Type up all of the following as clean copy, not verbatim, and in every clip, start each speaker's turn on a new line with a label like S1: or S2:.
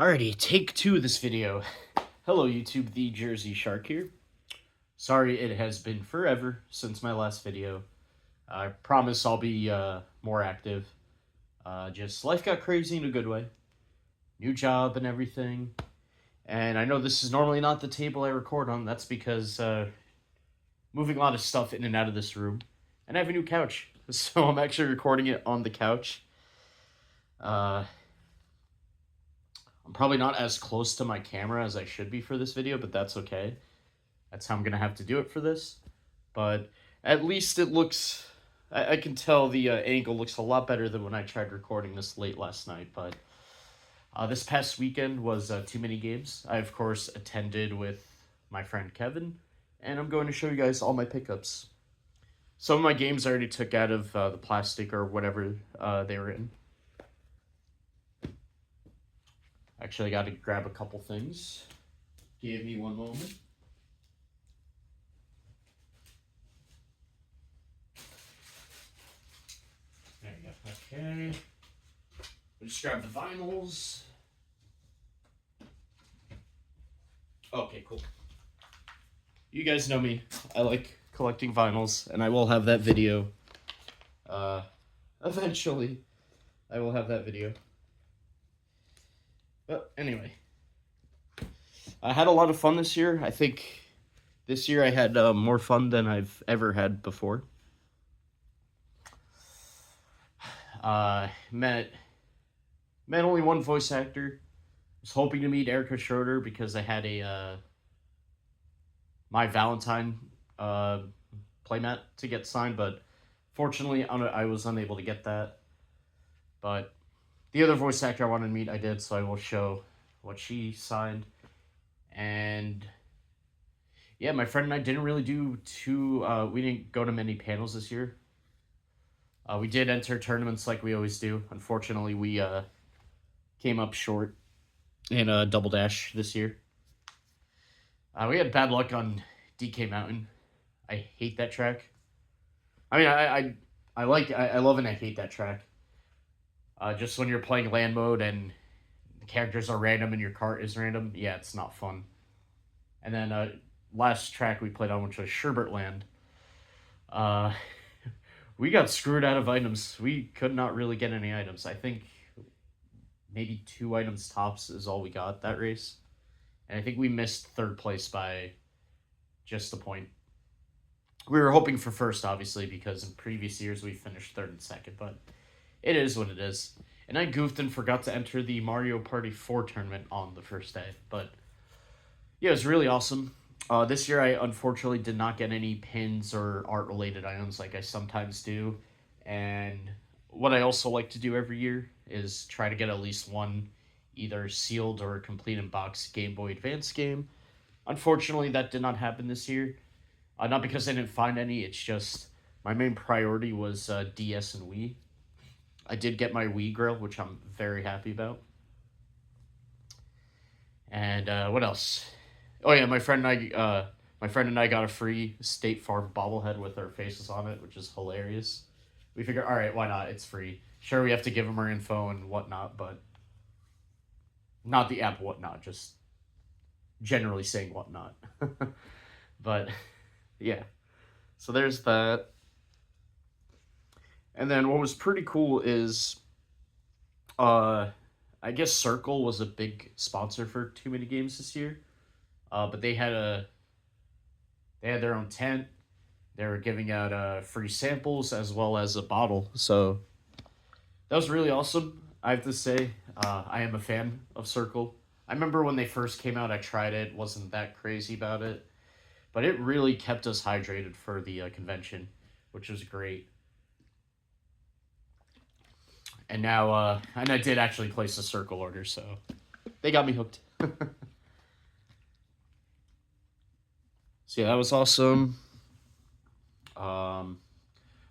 S1: Alrighty, take two of this video. Hello YouTube, the Jersey Shark here. Sorry it has been forever since my last video. I promise I'll be more active. Just life got crazy in a good way. New job and everything. And I know this is normally not the table I record on. That's because moving a lot of stuff in and out of this room. And I have a new couch. So I'm actually recording it on the couch. I'm probably not as close to my camera as I should be for this video, but that's okay. That's how I'm going to have to do it for this. But at least it looks... I can tell the angle looks a lot better than when I tried recording this late last night. But this past weekend was TooManyGames. I, of course, attended with my friend Kevin. And I'm going to show you guys all my pickups. Some of my games I already took out of the plastic or whatever they were in. Actually, I got to grab a couple things. Give me one moment. There you go. Okay. We'll just grab the vinyls. Okay, cool. You guys know me. I like collecting vinyls, and I will have that video. Eventually, I will have that video. But anyway, I had a lot of fun this year. I think this year I had more fun than I've ever had before. Met only one voice actor. Was hoping to meet Erica Schroeder because I had a My Valentine playmat to get signed, but fortunately I was unable to get that. But the other voice actor I wanted to meet, I did, so I will show what she signed. And yeah, my friend and I didn't really do we didn't go to many panels this year. We did enter tournaments like we always do. Unfortunately, we came up short in a double dash this year. We had bad luck on DK Mountain. I hate that track. I mean, I love and I hate that track. Just when you're playing land mode and the characters are random and your cart is random, yeah, it's not fun. And then last track we played on, which was Sherbert Land, we got screwed out of items. We could not really get any items. I think maybe 2 items tops is all we got that race. And I think we missed third place by just a point. We were hoping for first, obviously, because in previous years we finished third and second, but it is what it is. And I goofed and forgot to enter the Mario Party 4 tournament on the first day. But yeah, it was really awesome. This year I unfortunately did not get any pins or art-related items like I sometimes do. And what I also like to do every year is try to get at least one either sealed or complete in box Game Boy Advance game. Unfortunately, that did not happen this year. Not because I didn't find any, it's just my main priority was DS and Wii. I did get my Wii Grail, which I'm very happy about. And what else? Oh yeah, my friend and I got a free State Farm bobblehead with our faces on it, which is hilarious. We figured, all right, why not? It's free. Sure, we have to give them our info and whatnot, but not the app whatnot, just generally saying whatnot. But yeah, so there's that. And then what was pretty cool is, I guess Circle was a big sponsor for TooManyGames this year. But they had their own tent. They were giving out free samples as well as a bottle. So that was really awesome. I have to say, I am a fan of Circle. I remember when they first came out, I tried it. Wasn't that crazy about it. But it really kept us hydrated for the convention, which was great. And now, and I did actually place a Circle order, so they got me hooked. So yeah, that was awesome.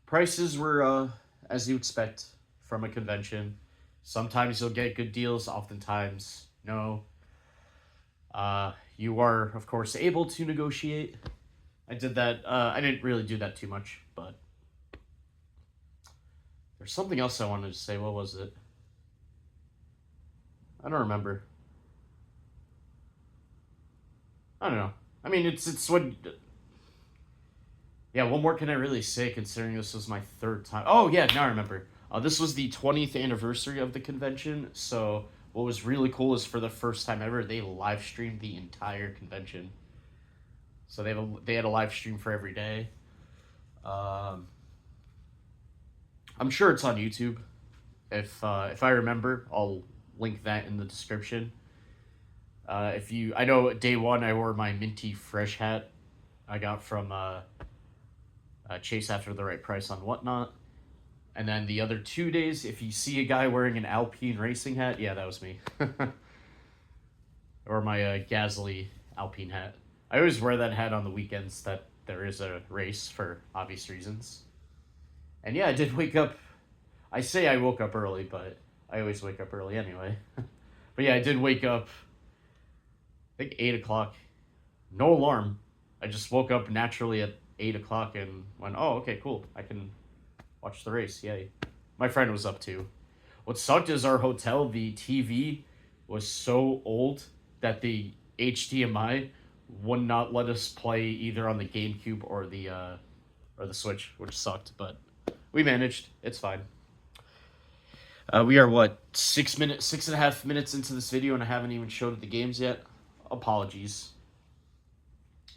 S1: Prices were, as you expect from a convention. Sometimes you'll get good deals, oftentimes no. You are, of course, able to negotiate. I did that. I didn't really do that too much, but there's something else I wanted to say. What was it? I don't remember. I don't know. I mean, it's what. Yeah, what more can I really say considering this was my third time? Oh yeah, now I remember. This was the 20th anniversary of the convention. So what was really cool is for the first time ever, they live streamed the entire convention. So they had a live stream for every day. Um, I'm sure it's on YouTube. If I remember, I'll link that in the description. If you, I know day one I wore my minty fresh hat I got from Chase after the right price on whatnot. And then the other 2 days, if you see a guy wearing an Alpine racing hat, yeah, that was me. Or my Gasly Alpine hat. I always wear that hat on the weekends that there is a race for obvious reasons. And yeah, I did wake up. I say I woke up early, but I always wake up early anyway. But yeah, I did wake up, I think 8 o'clock. No alarm. I just woke up naturally at 8 o'clock and went, oh, okay, cool. I can watch the race. Yay. My friend was up too. What sucked is our hotel, the TV was so old that the HDMI would not let us play either on the GameCube or the Switch, which sucked, but we managed. It's fine. We are what, 6.5 minutes into this video, and I haven't even showed the games yet. Apologies,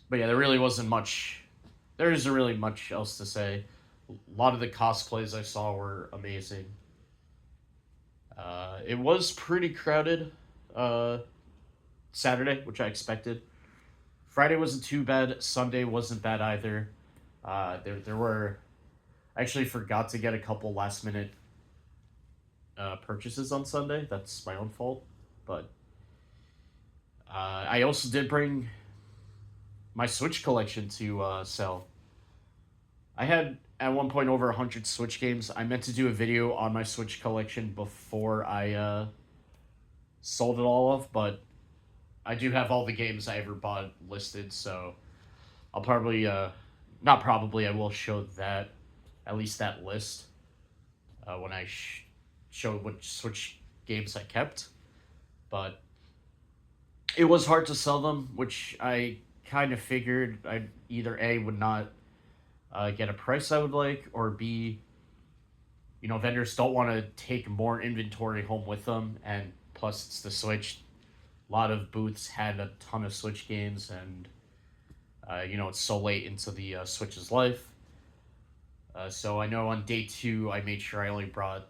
S1: but yeah, there really wasn't much. There isn't really much else to say. A lot of the cosplays I saw were amazing. It was pretty crowded. Saturday, which I expected. Friday wasn't too bad. Sunday wasn't bad either. There were. I actually forgot to get a couple last minute purchases on Sunday. That's my own fault, but I also did bring my Switch collection to sell. I had at one point over 100 Switch games. I meant to do a video on my Switch collection before I sold it all off, but I do have all the games I ever bought listed, so I'll probably, not probably, I will show that, at least that list, when I show which Switch games I kept. But it was hard to sell them, which I kind of figured I either A, would not get a price I would like, or B, vendors don't want to take more inventory home with them, and plus it's the Switch. A lot of booths had a ton of Switch games, and it's so late into the Switch's life. So I know on day 2 I made sure I only brought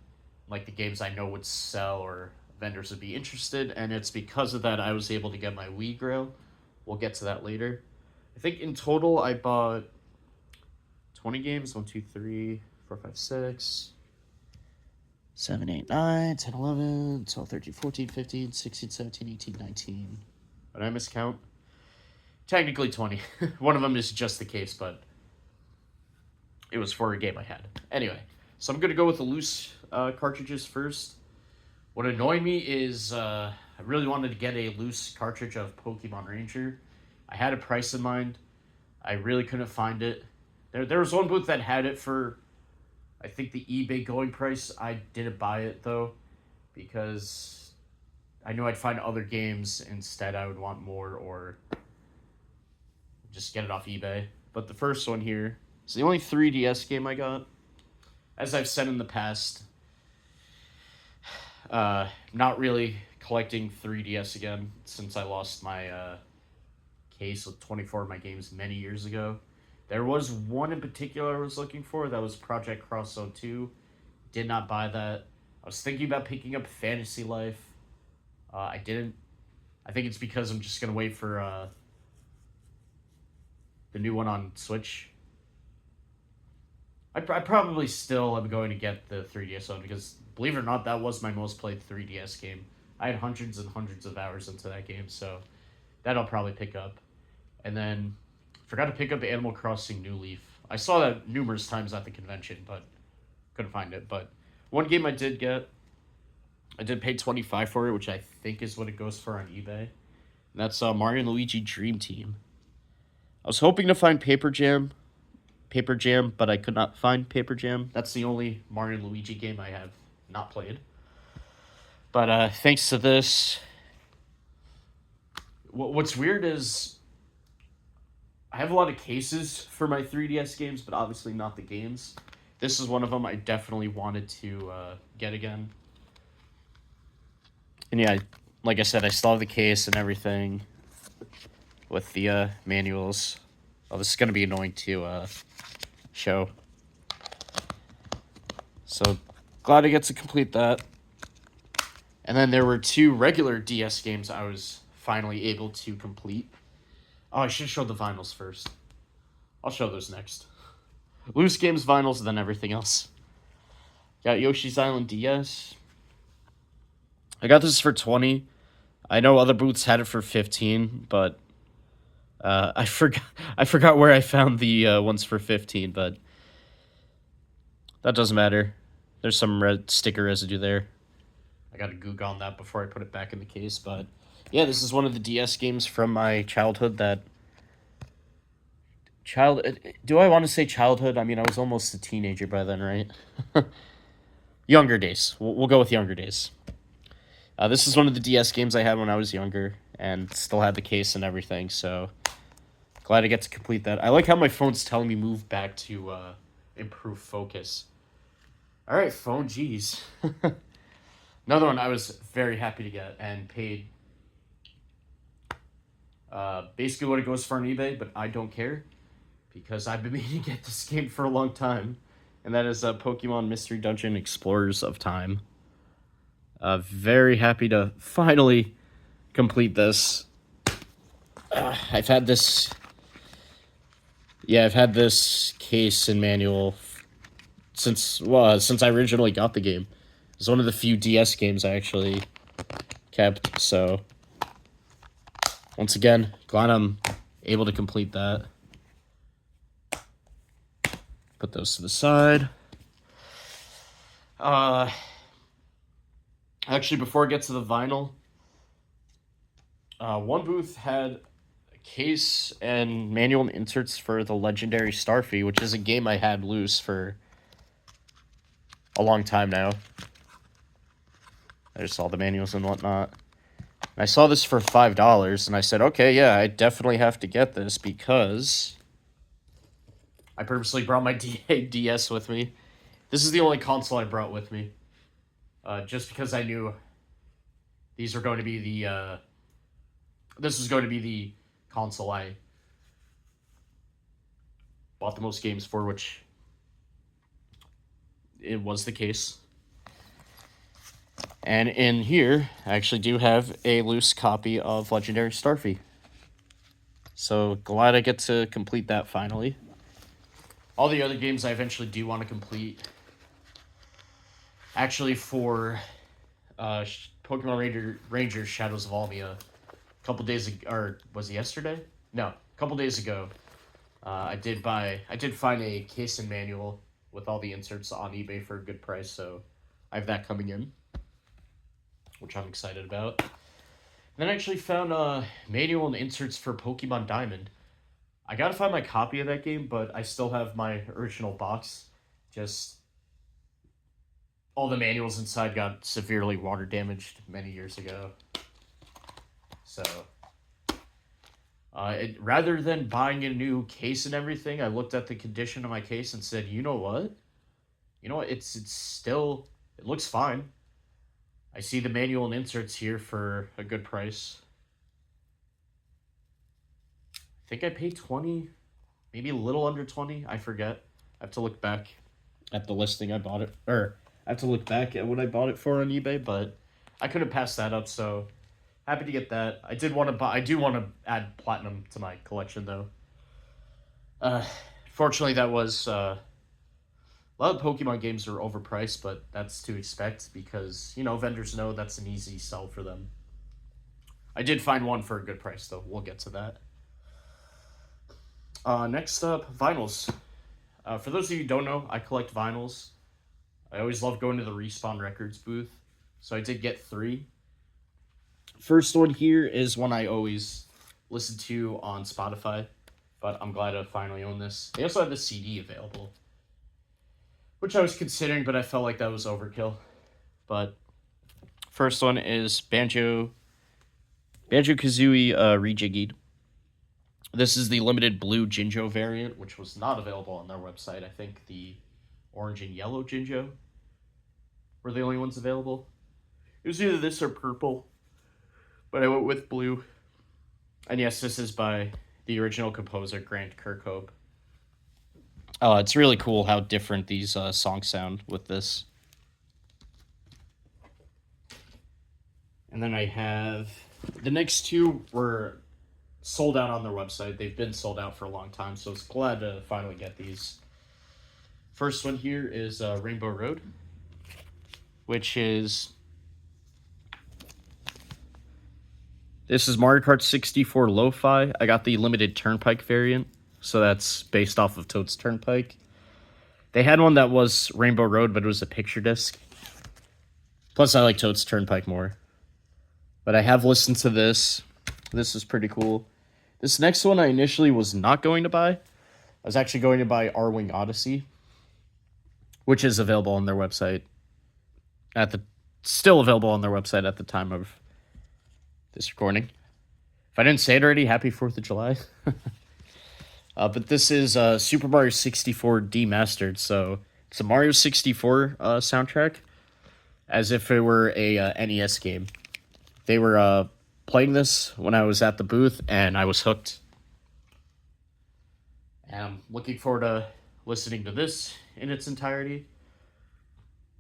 S1: like the games I know would sell or vendors would be interested, and it's because of that I was able to get my Wii Grail. We'll get to that later. I think in total I bought 20 games. 1, 2, 3, 4, 5, 6, 7, 8, 9, 10, 11, 12, 13, 14, 15, 16, 17, 18, 19. Did I miscount? Technically 20. One of them is just the case, but it was for a game I had. Anyway, so I'm going to go with the loose cartridges first. What annoyed me is I really wanted to get a loose cartridge of Pokemon Ranger. I had a price in mind. I really couldn't find it. There was one booth that had it for, I think, the eBay going price. I didn't buy it, though, because I knew I'd find other games instead I would want more, or just get it off eBay. But the first one here is the only 3DS game I got. As I've said in the past, not really collecting 3DS again since I lost my case with 24 of my games many years ago. There was one in particular I was looking for. That was Project Cross Zone 2. Did not buy that. I was thinking about picking up Fantasy Life. I didn't. I think it's because I'm just going to wait for the new one on Switch. I probably still am going to get the 3DS one because, believe it or not, that was my most played 3DS game. I had hundreds and hundreds of hours into that game, so that I'll probably pick up. And then forgot to pick up Animal Crossing New Leaf. I saw that numerous times at the convention, but couldn't find it. But one game I did get, I did pay $25 for it, which I think is what it goes for on eBay. And that's Mario and Luigi Dream Team. I was hoping to find Paper Jam, but I could not find Paper Jam. That's the only Mario and Luigi game I have not played. But thanks to this, what's weird is I have a lot of cases for my 3DS games, but obviously not the games. This is one of them I definitely wanted to get again. And yeah, like I said, I still have the case and everything with the manuals. Oh, this is going to be annoying to show. So, glad I get to complete that. And then there were 2 regular DS games I was finally able to complete. Oh, I should show the vinyls first. I'll show those next. Loose games, vinyls, then everything else. Got Yoshi's Island DS. I got this for 20. I know other booths had it for 15, but I forgot where I found the ones for 15, but that doesn't matter. There's some red sticker residue there. I got to Google on that before I put it back in the case, but yeah, this is one of the DS games from my childhood that do I want to say childhood? I mean, I was almost a teenager by then, right? Younger days. We'll go with younger days. This is one of the DS games I had when I was younger, and still had the case and everything, so glad I get to complete that. I like how my phone's telling me move back to improve focus. Alright, phone, jeez. Another one I was very happy to get and paid basically what it goes for on eBay, but I don't care because I've been meaning to get this game for a long time, and that is Pokemon Mystery Dungeon Explorers of Time. Very happy to finally complete this. I've had this case and manual since I originally got the game. It's one of the few DS games I actually kept, so once again, glad I'm able to complete that. Put those to the side. Actually, before I get to the vinyl, one booth had a case and manual and inserts for the legendary Starfy, which is a game I had loose for a long time now. There's all the manuals and whatnot. And I saw this for $5, and I said, okay, yeah, I definitely have to get this because I purposely brought my DS with me. This is the only console I brought with me. Just because I knew these were going to be the this was going to be the console I bought the most games for, which it was the case. And in here, I actually do have a loose copy of Legendary Starfy. So glad I get to complete that finally. All the other games I eventually do want to complete. Actually, for Pokemon Rangers Shadows of Almia, a couple days ago, or was it yesterday? No, a couple days ago, I did find a case and manual with all the inserts on eBay for a good price, so I have that coming in, which I'm excited about. Then I actually found a manual and inserts for Pokemon Diamond. I gotta find my copy of that game, but I still have my original box. Just all the manuals inside got severely water damaged many years ago. So, rather than buying a new case and everything, I looked at the condition of my case and said, you know what? It's still, it looks fine. I see the manual and inserts here for a good price. I think I paid 20, maybe a little under 20, I forget. I have to look back at the listing I bought it, or I have to look back at what I bought it for on eBay, but I couldn't pass that up, so happy to get that. I do want to add Platinum to my collection, though. Fortunately, that was, a lot of Pokemon games are overpriced, but that's to expect because, vendors know that's an easy sell for them. I did find one for a good price, though. We'll get to that. Next up, vinyls. For those of you who don't know, I collect vinyls. I always love going to the Respawn Records booth, so I did get 3. First one here is one I always listen to on Spotify, but I'm glad to finally own this. They also have the CD available, which I was considering, but I felt like that was overkill. But first one is Banjo-Kazooie Rejiggied. This is the limited blue Jinjo variant, which was not available on their website. I think the orange and yellow Jinjo were the only ones available. It was either this or purple, but I went with blue. And yes, this is by the original composer, Grant Kirkhope. It's really cool how different these songs sound with this. And then I have the next two were sold out on their website. They've been sold out for a long time, so I was glad to finally get these. First one here is Rainbow Road, which is... This is Mario Kart 64 Lo-Fi. I got the limited Turnpike variant, so that's based off of Toad's Turnpike. They had one that was Rainbow Road, but it was a picture disc. Plus, I like Toad's Turnpike more. But I have listened to this. This is pretty cool. This next one I initially was not going to buy. I was actually going to buy R-Wing Odyssey, which is available on their website. Still available on their website at the time of this recording. If I didn't say it already, happy 4th of July. But this is Super Mario 64 Demastered, so it's a Mario 64 soundtrack, as if it were a NES game. They were playing this when I was at the booth, and I was hooked. And I'm looking forward to listening to this in its entirety.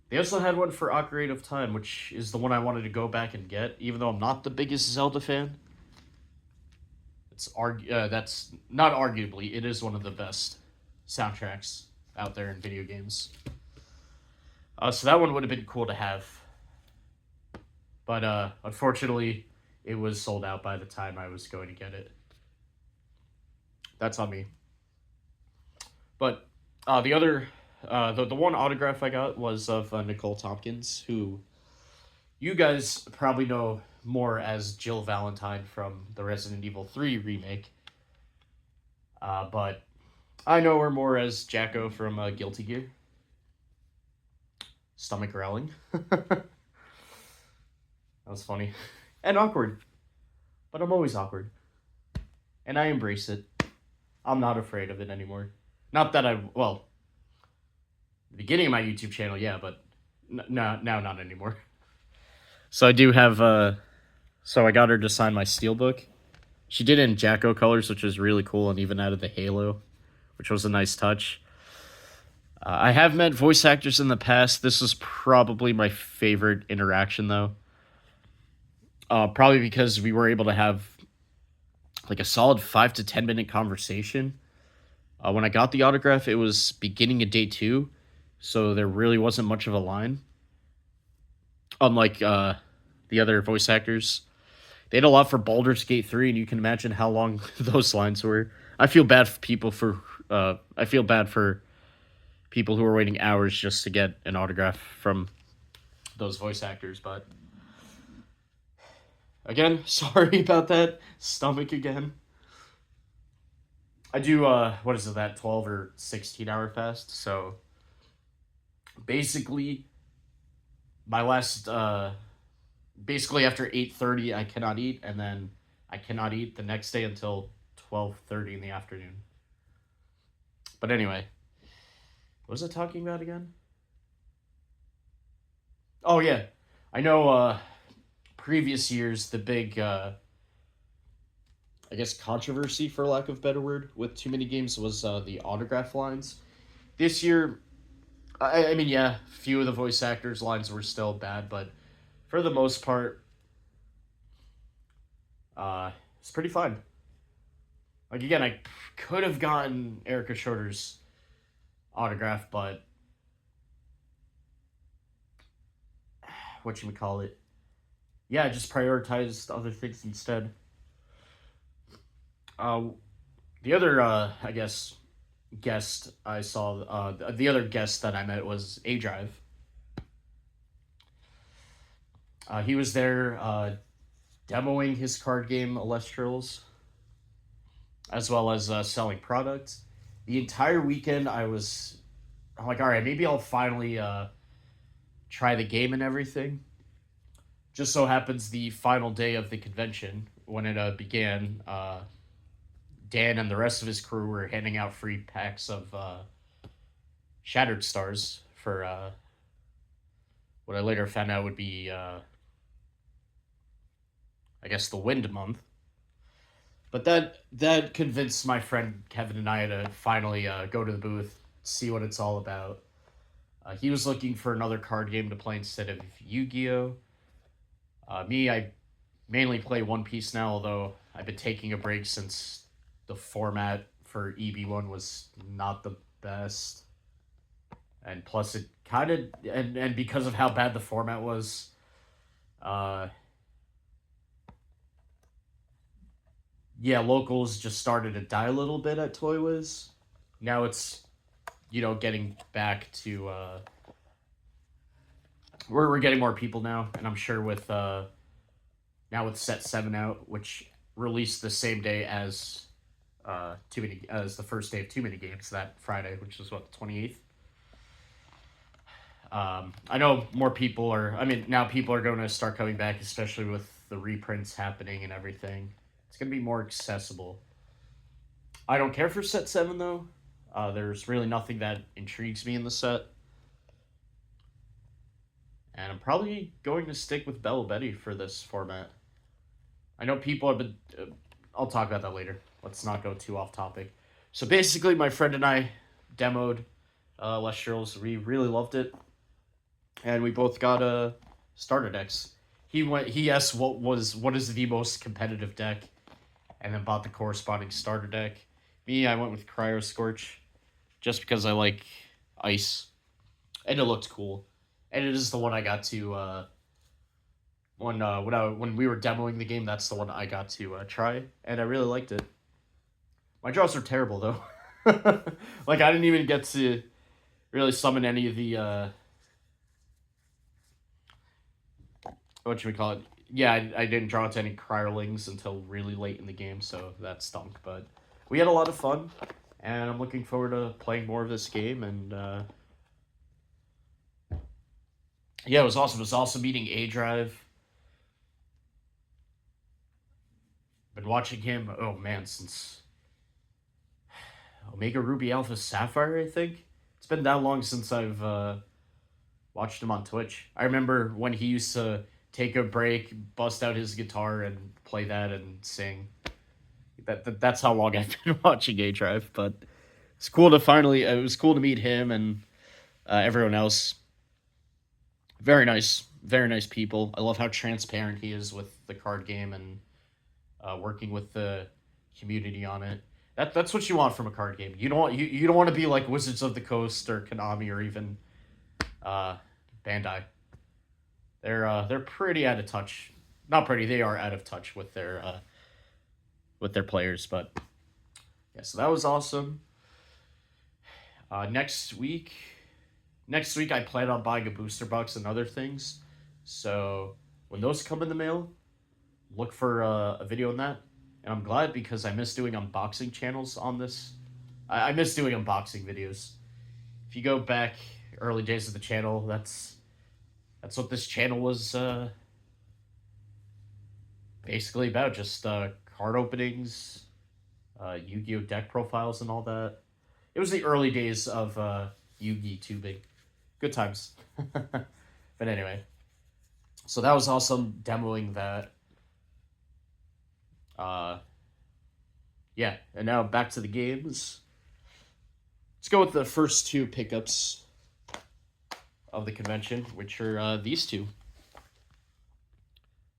S1: They also had one for Ocarina of Time, which is the one I wanted to go back and get, even though I'm not the biggest Zelda fan. That's not arguably, it is one of the best soundtracks out there in video games. So that one would have been cool to have. But unfortunately, it was sold out by the time I was going to get it. That's on me. But the one autograph I got was of Nicole Tompkins, who you guys probably know more as Jill Valentine from the Resident Evil 3 remake. But I know her more as Jacko from Guilty Gear. Stomach growling. That was funny. And awkward. But I'm always awkward. And I embrace it. I'm not afraid of it anymore. Not that the beginning of my YouTube channel, yeah, but now not anymore. So I do have, so I got her to sign my steelbook. She did it in Jacko colors, which was really cool, and even added the halo, which was a nice touch. I have met voice actors in the past. This is probably my favorite interaction, though. Probably because we were able to have like a solid 5 to 10 minute conversation. When I got the autograph, it was beginning of day 2, so there really wasn't much of a line. Unlike the other voice actors, they had a lot for Baldur's Gate 3, and you can imagine how long those lines were. I feel bad for people who are waiting hours just to get an autograph from those voice actors, but again, sorry about that. Stomach again. I do, that 12 or 16 hour fast, so basically, basically after 8:30 I cannot eat, and then I cannot eat the next day until 12:30 in the afternoon. But anyway, what was I talking about again? Oh yeah, I know previous years the big controversy, for lack of a better word, with TooManyGames was the autograph lines. This year, I mean, yeah, few of the voice actors' lines were still bad, but for the most part, it's pretty fun. Like, again, I could have gotten Erica Schroeder's autograph, but whatchamacallit? Yeah, I just prioritized other things instead. The other, guest I saw, the other guest that I met was A-Drive. He was there demoing his card game Illustrials, as well as selling products. The entire weekend, I'm like, all right, maybe I'll finally try the game and everything. Just so happens the final day of the convention, when it began, Dan and the rest of his crew were handing out free packs of Shattered Stars for what I later found out would be, I guess, the Wind Month. But that convinced my friend Kevin and I to finally go to the booth, see what it's all about. He was looking for another card game to play instead of Yu-Gi-Oh. Me, I mainly play One Piece now, although I've been taking a break since the format for EB1 was not the best. And plus it kind of, and because of how bad the format was, uh, yeah, locals just started to die a little bit at Toy Wiz. Now it's, getting back to, we're getting more people now, and I'm sure with, now with Set 7 out, which released the same day as, as the first day of TooManyGames that Friday, which is what, the 28th? I know more people are. I mean, now people are going to start coming back, especially with the reprints happening and everything. It's going to be more accessible. I don't care for Set 7, though. There's really nothing that intrigues me in the set. And I'm probably going to stick with Bella Betty for this format. I know people have been. I'll talk about that later. Let's not go too off topic. So basically, my friend and I demoed Lestrals. We really loved it. And we both got starter decks. He asked what is the most competitive deck, and then bought the corresponding starter deck. Me, I went with Cryo Scorch, just because I like ice, and it looked cool, and it is the one I got to when we were demoing the game. That's the one I got to try, and I really liked it. My draws are terrible though. Like I didn't even get to really summon any of the what should we call it? Yeah, I didn't draw to any Cryolings until really late in the game, so that stunk. But we had a lot of fun, and I'm looking forward to playing more of this game. And yeah, it was awesome. It was awesome meeting A Drive. Been watching him. Oh man, since Omega Ruby Alpha Sapphire, I think it's been that long since I've watched him on Twitch. I remember when he used to take a break, bust out his guitar, and play that and sing. That's how long I've been watching A Drive. But it's cool to finally. It was cool to meet him and everyone else. Very nice people. I love how transparent he is with the card game and working with the community on it. That's what you want from a card game. You don't want to be like Wizards of the Coast or Konami or even Bandai. They're pretty out of touch. Not pretty. They are out of touch with their players. But yeah, so that was awesome. Next week I plan on buying a booster box and other things. So when those come in the mail, look for a video on that. And I'm glad because I miss doing unboxing channels on this. I miss doing unboxing videos. If you go back early days of the channel, that's what this channel was basically about. Just card openings, Yu-Gi-Oh! Deck profiles, and all that. It was the early days of Yu-Gi tubing. Good times. But anyway, so that was awesome demoing that. Yeah, and now back to the games. Let's go with the first two pickups of the convention, which are these two.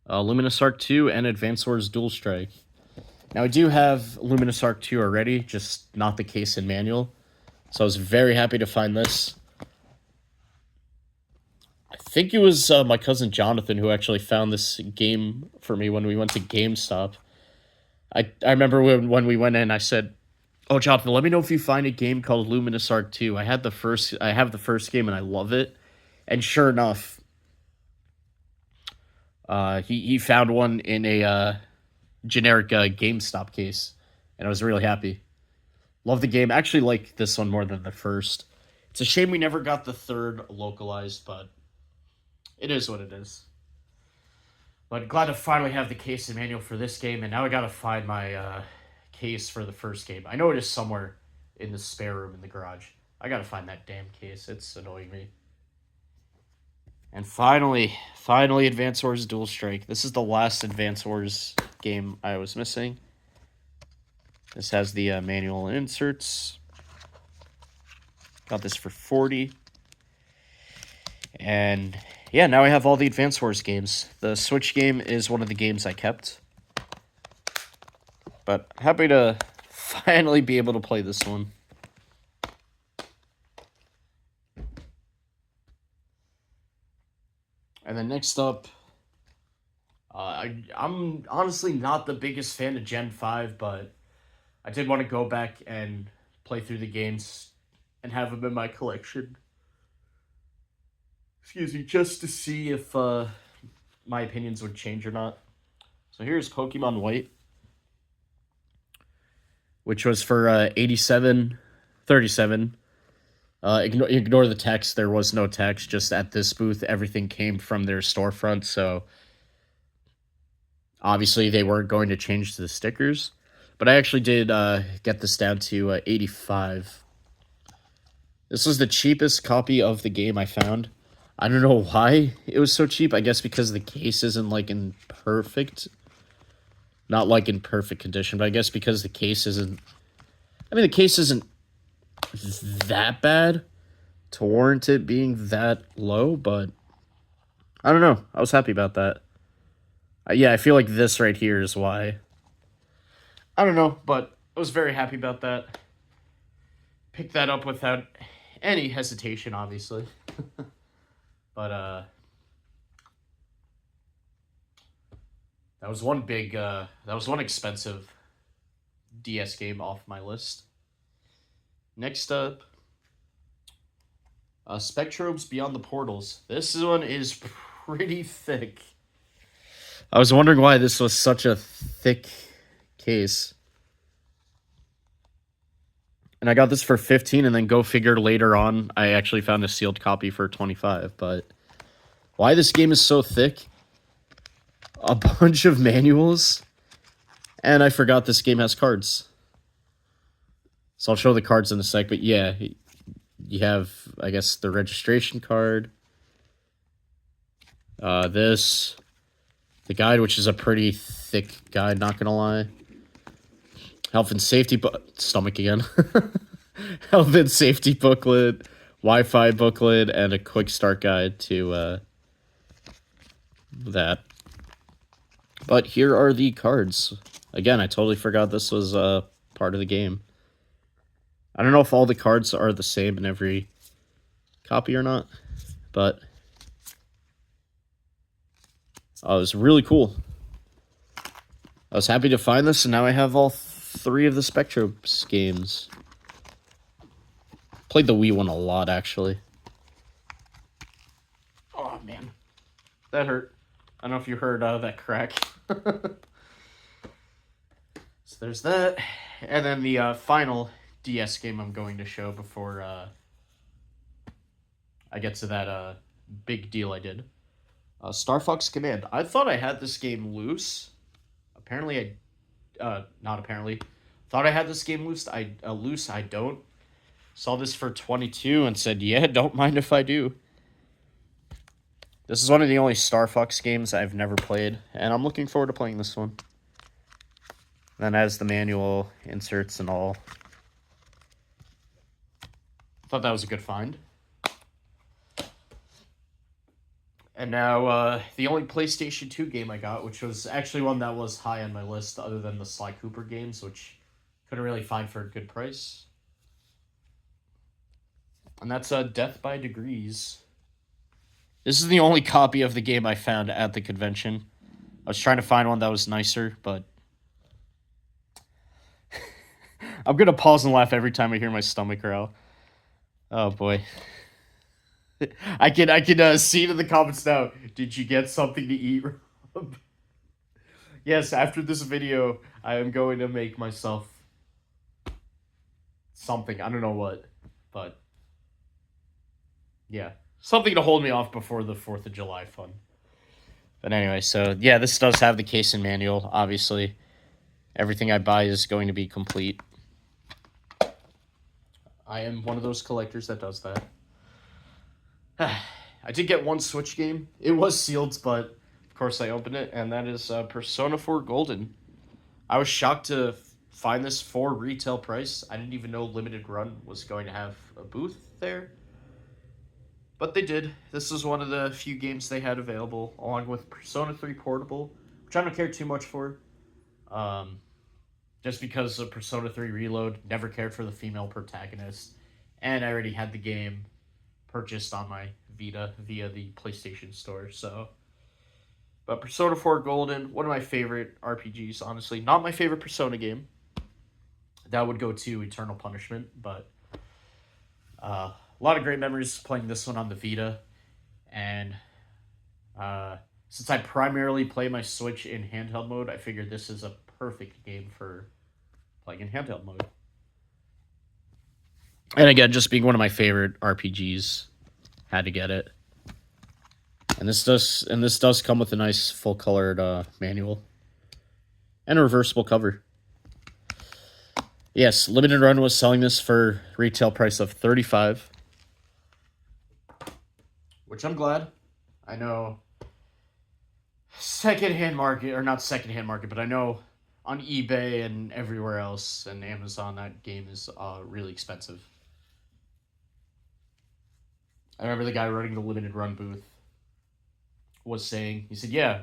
S1: Luminous Arc 2 and Advance Wars Dual Strike. Now, I do have Luminous Arc 2 already, just not the case in manual. So I was very happy to find this. I think it was my cousin Jonathan who actually found this game for me when we went to GameStop. I remember when we went in, I said, "Oh, Jonathan, let me know if you find a game called Luminous Arc 2. I have the first game and I love it." And sure enough, he found one in a generic GameStop case, and I was really happy. Love the game. Actually, like this one more than the first. It's a shame we never got the third localized, but it is what it is. But glad to finally have the case and manual for this game, and now I gotta find my case for the first game. I know it is somewhere in the spare room in the garage. I gotta find that damn case. It's annoying me. And finally, Advance Wars Dual Strike. This is the last Advance Wars game I was missing. This has the manual and inserts. Got this for $40. And yeah, now I have all the Advance Wars games. The Switch game is one of the games I kept. But happy to finally be able to play this one. And then next up, I'm honestly not the biggest fan of Gen 5, but I did want to go back and play through the games and have them in my collection. Excuse me, just to see if my opinions would change or not. So here's Pokemon White, which was for $87.37. Ignore the text. There was no text. Just at this booth, everything came from their storefront. So obviously they weren't going to change the stickers. But I actually did get this down to $85. This was the cheapest copy of the game I found. I don't know why it was so cheap. I guess because the case isn't like in perfect, not like in perfect condition, but I guess because the case isn't. I mean, the case isn't that bad to warrant it being that low, but I don't know. I was happy about that. Yeah, I feel like this right here is why. I don't know, but I was very happy about that. Picked that up without any hesitation, obviously. But that was one expensive DS game off my list. Next up, Spectrobes Beyond the Portals. This one is pretty thick. I was wondering why this was such a thick case. And I got this for $15, and then go figure later on, I actually found a sealed copy for $25. But why this game is so thick? A bunch of manuals, and I forgot this game has cards. So I'll show the cards in a sec, but yeah, you have, I guess, the registration card. The guide, which is a pretty thick guide, not gonna lie. Health and safety, stomach again. Health and safety booklet, Wi-Fi booklet, and a quick start guide to that. But here are the cards. Again, I totally forgot this was part of the game. I don't know if all the cards are the same in every copy or not, but it was really cool. I was happy to find this, and now I have all 3 of the Spectrobes games. Played the Wii one a lot, actually. Oh, man. That hurt. I don't know if you heard that crack. So there's that. And then the final DS game I'm going to show before I get to that big deal I did. Star Fox Command. I thought I had this game loose. Apparently not apparently. Thought I had this game loose. I don't. Saw this for $22 and said, yeah, don't mind if I do. This is one of the only Star Fox games I've never played, and I'm looking forward to playing this one. Then as the manual inserts and all. Thought that was a good find. And now the only PlayStation 2 game I got, which was actually one that was high on my list other than the Sly Cooper games, which couldn't really find for a good price. And that's Death by Degrees. This is the only copy of the game I found at the convention. I was trying to find one that was nicer, but I'm going to pause and laugh every time I hear my stomach growl. Oh, boy. I can see it in the comments now. Did you get something to eat, Rob? Yes, after this video, I am going to make myself something. I don't know what, but yeah. Something to hold me off before the 4th of July fun. But anyway, so yeah, this does have the case and manual, obviously. Everything I buy is going to be complete. I am one of those collectors that does that. I did get one Switch game. It was sealed, but of course I opened it, and that is Persona 4 Golden. I was shocked to find this for retail price. I didn't even know Limited Run was going to have a booth there. But they did. This is one of the few games they had available, along with Persona 3 Portable, which I don't care too much for. Um, just because of Persona 3 Reload, never cared for the female protagonist, and I already had the game purchased on my Vita via the PlayStation Store. So, but Persona 4 Golden, one of my favorite RPGs, honestly. Not my favorite Persona game. That would go to Eternal Punishment, but a lot of great memories playing this one on the Vita. And since I primarily play my Switch in handheld mode, I figured this is a perfect game for playing in handheld mode. And again, just being one of my favorite RPGs, had to get it. And this does come with a nice full colored manual and a reversible cover. Yes, Limited Run was selling this for retail price of $35, which I'm glad. I know secondhand market, or not secondhand market, but I know on eBay and everywhere else and Amazon that game is really expensive. I remember the guy running the Limited Run booth was saying, he said, yeah,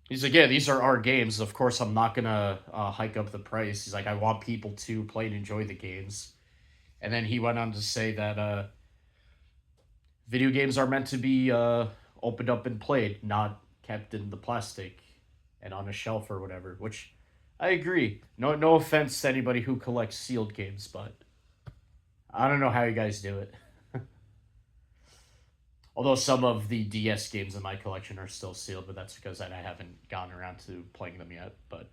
S1: he's like, yeah, these are our games. Of course, I'm not going to hike up the price. He's like, I want people to play and enjoy the games. And then he went on to say that video games are meant to be opened up and played, not kept in the plastic and on a shelf or whatever, which I agree. No offense to anybody who collects sealed games, but I don't know how you guys do it. Although some of the DS games in my collection are still sealed, but that's because I haven't gotten around to playing them yet. But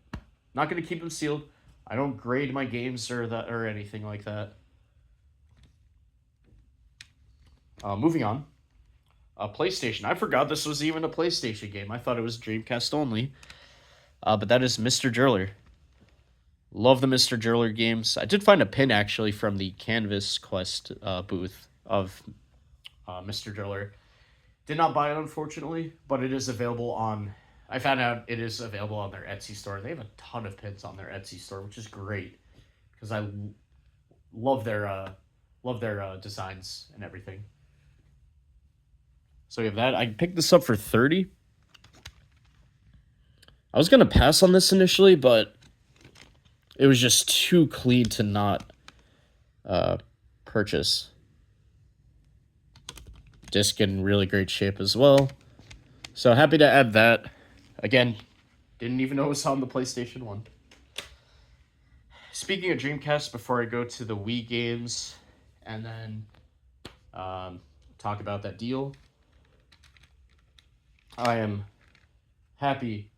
S1: not going to keep them sealed. I don't grade my games or anything like that. Moving on. PlayStation. I forgot this was even a PlayStation game. I thought it was Dreamcast only. But that is Mr. Driller. Love the Mr. Driller games. I did find a pin actually from the Canvas Quest booth of Mr. Driller. Did not buy it, unfortunately, but it is available on... I found out it is available on their Etsy store. They have a ton of pins on their Etsy store, which is great, because I love their designs and everything. So we have that. I picked this up for $30. I was going to pass on this initially, but it was just too clean to not purchase. Disc in really great shape as well. So happy to add that. Again, didn't even know it was on the PlayStation 1. Speaking of Dreamcast, before I go to the Wii games and then talk about that deal, I am happy.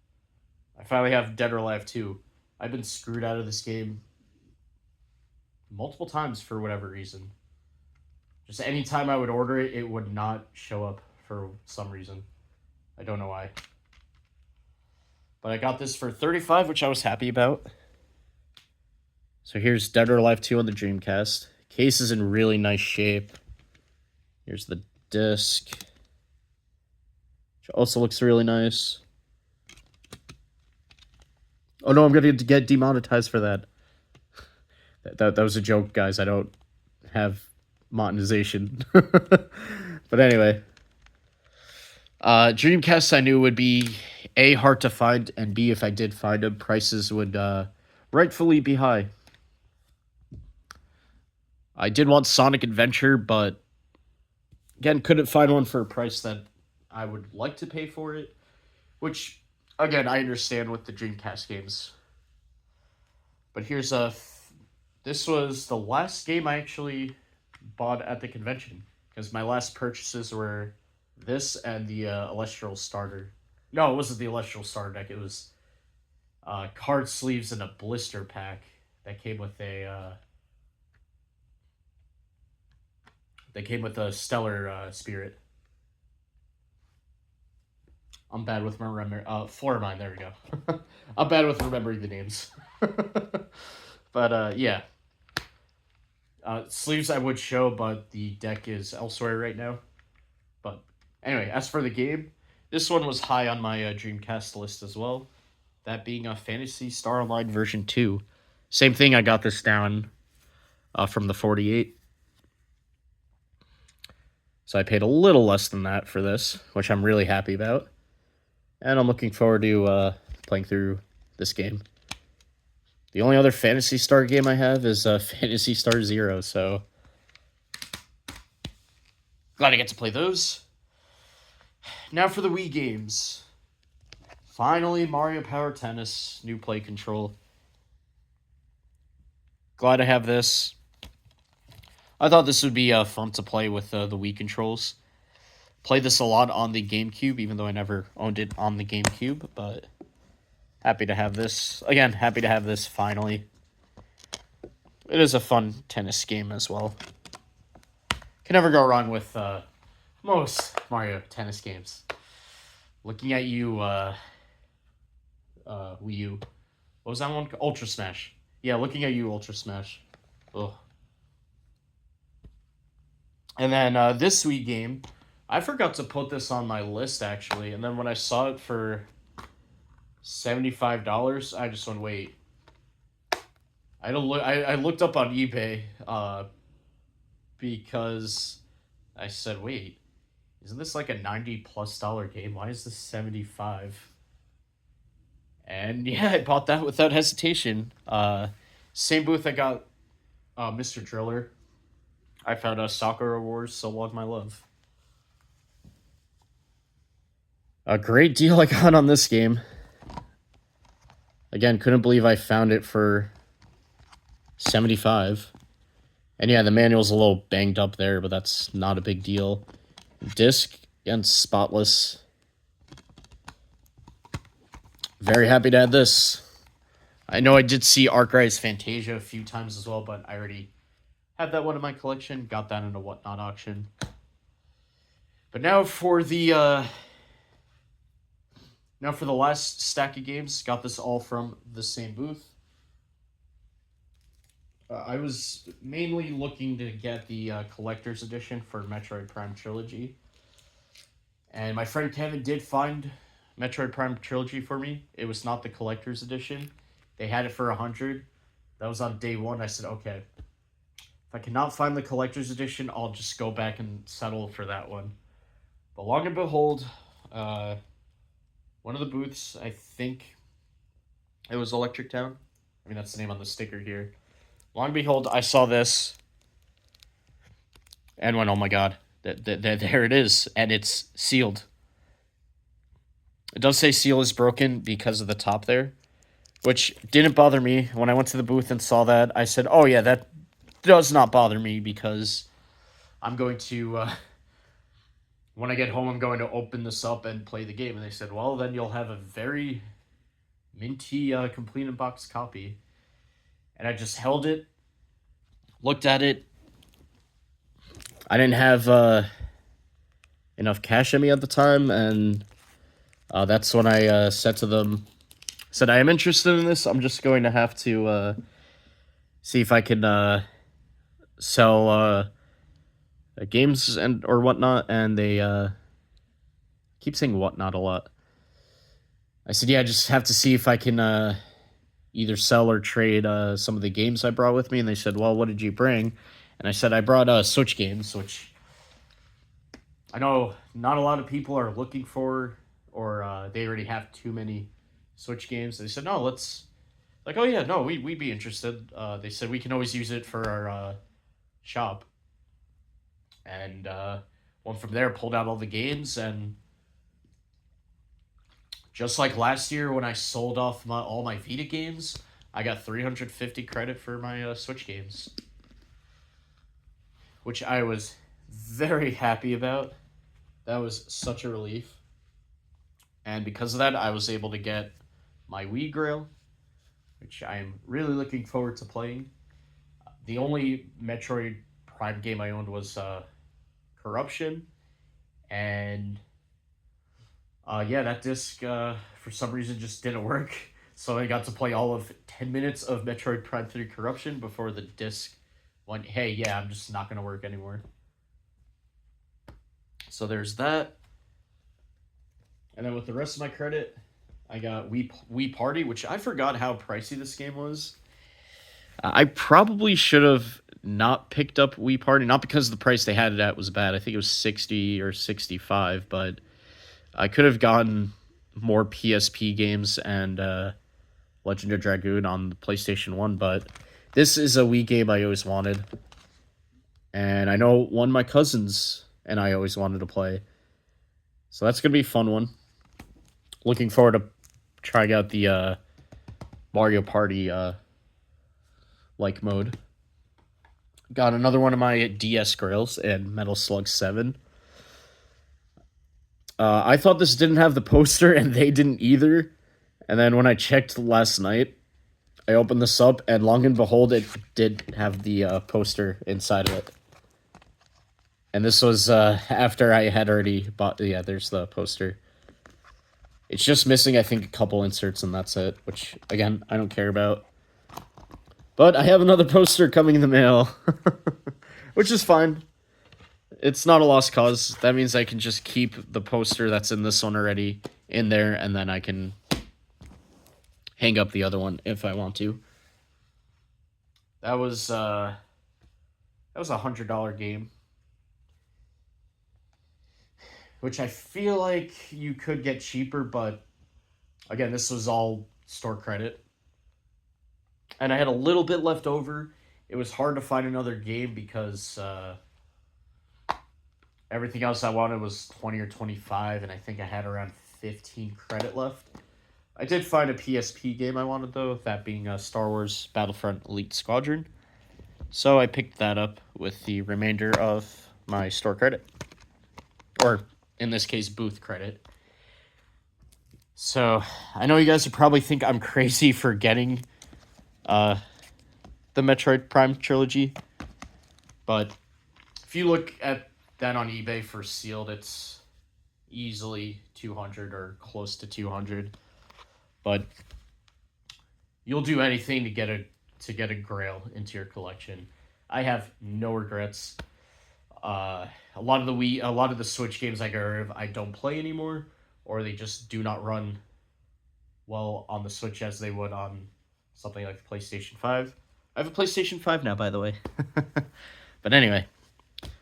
S1: I finally have Dead or Alive 2. I've been screwed out of this game multiple times for whatever reason. Just any time I would order it, it would not show up for some reason. I don't know why. But I got this for $35, which I was happy about. So here's Dead or Alive 2 on the Dreamcast. Case is in really nice shape. Here's the disc, which also looks really nice. Oh no, I'm going to get demonetized for that. That was a joke, guys. I don't have monetization. But anyway. Dreamcast I knew would be A, hard to find, and B, if I did find them, prices would rightfully be high. I did want Sonic Adventure, but again, couldn't find one for a price that I would like to pay for it, which, again, I understand with the Dreamcast games. But here's this was the last game I actually bought at the convention, because my last purchases were this and the Celestial Starter. No, it wasn't the Celestial Starter deck. It was card sleeves and a blister pack that came with a Stellar Spirit. I'm bad with remembering. Floor mine. There we go. I'm bad with remembering the names. But yeah, sleeves I would show, but the deck is elsewhere right now. But anyway, as for the game, this one was high on my Dreamcast list as well. That being a Fantasy Star Online version 2. Same thing. I got this down from the 48. So I paid a little less than that for this, which I'm really happy about. And I'm looking forward to playing through this game. The only other Phantasy Star game I have is Phantasy Star Zero, so glad I get to play those. Now for the Wii games. Finally, Mario Power Tennis, new play control. Glad I have this. I thought this would be fun to play with the Wii controls. Played this a lot on the GameCube, even though I never owned it on the GameCube, but happy to have this. Again, happy to have this finally. It is a fun tennis game as well. Can never go wrong with most Mario tennis games. Looking at you, Wii U. What was that one? Ultra Smash. Yeah, looking at you, Ultra Smash. Ugh. And then this Wii game, I forgot to put this on my list actually, and then when I saw it for $75, I just went, wait. I looked up on eBay because I said, wait, isn't this like a $90+ game? Why is this 75? And yeah, I bought that without hesitation. Same booth I got Mr. Driller. I found Soccer Wars, So Long My Love. A great deal I got on this game. Again, couldn't believe I found it for 75. And yeah, the manual's a little banged up there, but that's not a big deal. Disc and spotless. Very happy to have this. I know I did see Arkwright's Fantasia a few times as well, but I already had that one in my collection. Got that in a Whatnot auction. But now for the last stack of games. Got this all from the same booth. I was mainly looking to get the collector's edition for Metroid Prime Trilogy. And my friend Kevin did find Metroid Prime Trilogy for me. It was not the collector's edition. They had it for 100. That was on day one. I said, okay. If I cannot find the collector's edition, I'll just go back and settle for that one. But long and behold, one of the booths, I think it was Electric Town. I mean, that's the name on the sticker here. Long and behold, I saw this and went, oh my god, there it is, and it's sealed. It does say seal is broken because of the top there, which didn't bother me. When I went to the booth and saw that, I said, oh yeah, that does not bother me because I'm going to, when I get home, I'm going to open this up and play the game. And they said, well, then you'll have a very minty complete in box copy. And I just held it, looked at it. I didn't have enough cash in me at the time, and that's when I said to them, said, I am interested in this. I'm just going to have to see if I can sell games and or whatnot. And they keep saying whatnot a lot. I said, yeah, I just have to see if I can either sell or trade some of the games I brought with me. And they said, well, what did you bring? And I said, I brought Switch games, which I know not a lot of people are looking for, or they already have too many Switch games. They said, no, let's, like, oh yeah, no, we'd be interested. They said we can always use it for our shop. And went from there, pulled out all the games, and just like last year when I sold off all my Vita games, I got 350 credit for my Switch games, which I was very happy about. That was such a relief. And because of that, I was able to get my Wii Grail, which I'm really looking forward to playing. The only Metroid Prime game I owned was Corruption, and Yeah, that disc for some reason just didn't work. So I got to play all of 10 minutes of Metroid Prime 3 Corruption before the disc went, hey, yeah, I'm just not going to work anymore. So there's that. And then with the rest of my credit, I got Wii Party, which I forgot how pricey this game was. I probably should have not picked up Wii Party, not because the price they had it at was bad. I think it was 60 or 65, but I could have gotten more PSP games and Legend of Dragoon on the PlayStation 1, but this is a Wii game I always wanted. And I know one of my cousins and I always wanted to play. So that's going to be a fun one. Looking forward to trying out the Mario Party like mode. Got another one of my DS grails and Metal Slug 7. I thought this didn't have the poster, and they didn't either. And then when I checked last night, I opened this up, and long and behold, it did have the poster inside of it. And this was after I had already bought... Yeah, there's the poster. It's just missing, I think, a couple inserts, and that's it. Which, again, I don't care about. But I have another poster coming in the mail. Which is fine. It's not a lost cause. That means I can just keep the poster that's in this one already in there, and then I can hang up the other one if I want to. That was a $100 game, which I feel like you could get cheaper, but again, this was all store credit, and I had a little bit left over. It was hard to find another game because everything else I wanted was 20 or 25, and I think I had around 15 credit left. I did find a PSP game I wanted, though, that being Star Wars Battlefront Elite Squadron. So I picked that up with the remainder of my store credit. Or, in this case, booth credit. So, I know you guys would probably think I'm crazy for getting the Metroid Prime trilogy. But if you look at that on eBay for sealed, it's easily 200 or close to 200. But you'll do anything to get a grail into your collection. I have no regrets. A lot of the Switch games I got rid of, I don't play anymore, or they just do not run well on the Switch as they would on something like the PlayStation 5. I have a PlayStation 5 now, by the way. But anyway,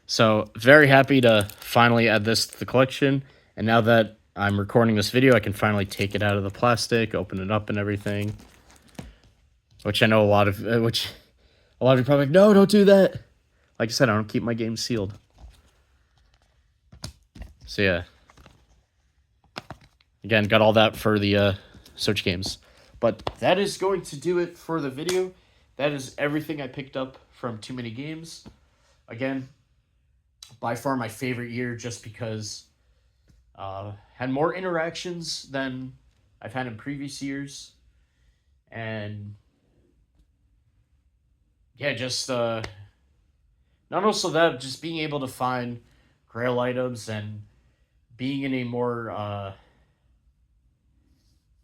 S1: so very happy to finally add this to the collection, and now that I'm recording this video, I can finally take it out of the plastic, open it up and everything. Which I know a lot of you probably like, no, don't do that. Like I said, I don't keep my games sealed. So yeah. Again, got all that for the Switch games. But that is going to do it for the video. That is everything I picked up from TooManyGames. Again, by far my favorite year just because had more interactions than I've had in previous years. And yeah, just not also that, just being able to find grail items and being in a more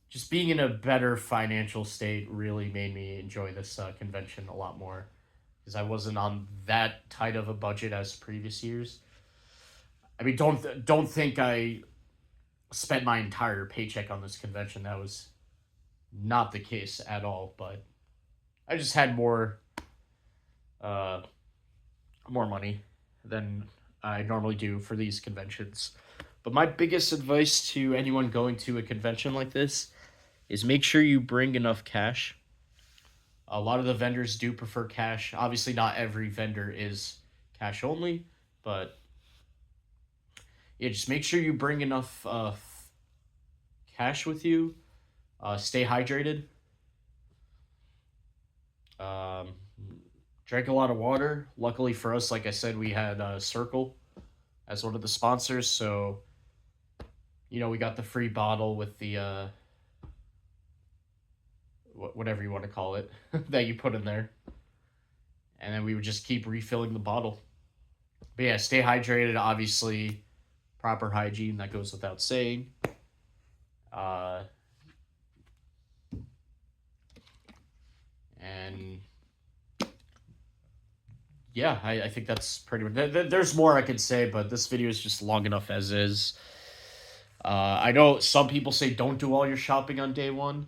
S1: just being in a better financial state really made me enjoy this convention a lot more, because I wasn't on that tight of a budget as previous years. I mean, don't think I spent my entire paycheck on this convention. That was not the case at all, but I just had more money than I normally do for these conventions. But my biggest advice to anyone going to a convention like this is make sure you bring enough cash. A lot of the vendors do prefer cash. Obviously, not every vendor is cash only, but yeah, just make sure you bring enough cash with you. Stay hydrated. Drank a lot of water. Luckily for us, like I said, we had Circle as one of the sponsors, so we got the free bottle with the whatever you want to call it that you put in there, and then we would just keep refilling the bottle. But yeah, stay hydrated. Obviously, proper hygiene, that goes without saying. Uh, and yeah, I think that's pretty much. There's more I could say, but this video is just long enough as is. I know some people say don't do all your shopping on day one.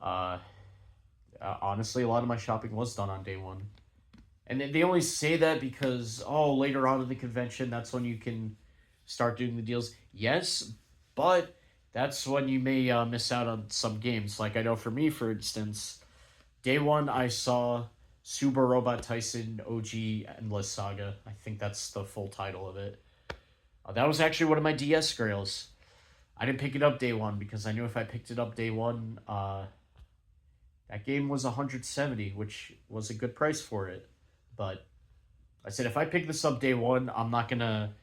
S1: Uh, Honestly, a lot of my shopping was done on day one. And they only say that because, oh, later on in the convention, that's when you can start doing the deals. Yes, but that's when you may miss out on some games. Like, I know for me, for instance, day one, I saw Super Robot Tyson OG Endless Saga. I think that's the full title of it. That was actually one of my DS grails. I didn't pick it up day one because I knew if I picked it up day one, that game was 170, which was a good price for it. But I said if I pick this up day one, I'm not gonna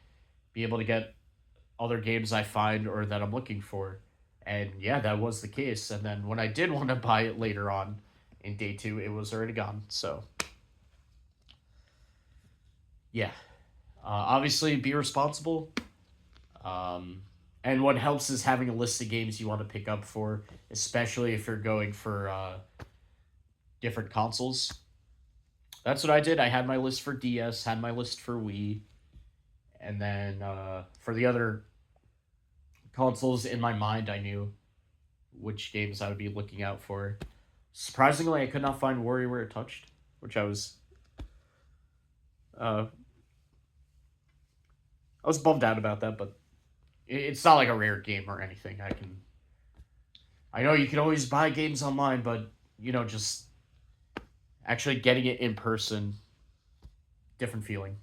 S1: be able to get other games I find or that I'm looking for. And yeah, that was the case. And then when I did want to buy it later on in day two, it was already gone. So yeah, obviously be responsible. And what helps is having a list of games you want to pick up for, especially if you're going for different consoles. That's what I did. I had my list for DS, had my list for Wii, and then for the other consoles in my mind, I knew which games I would be looking out for. Surprisingly, I could not find WarioWare Touched, which uh, I was bummed out about that, but it's not like a rare game or anything. I know you can always buy games online, but just actually getting it in person, different feeling.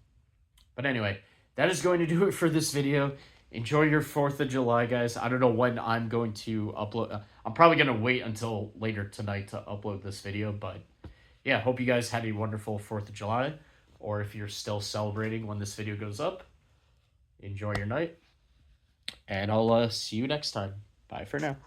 S1: But anyway, that is going to do it for this video. Enjoy your 4th of July, guys. I don't know when I'm going to upload. I'm probably going to wait until later tonight to upload this video. But yeah, hope you guys had a wonderful 4th of July. Or if you're still celebrating when this video goes up, enjoy your night. And I'll see you next time. Bye for now.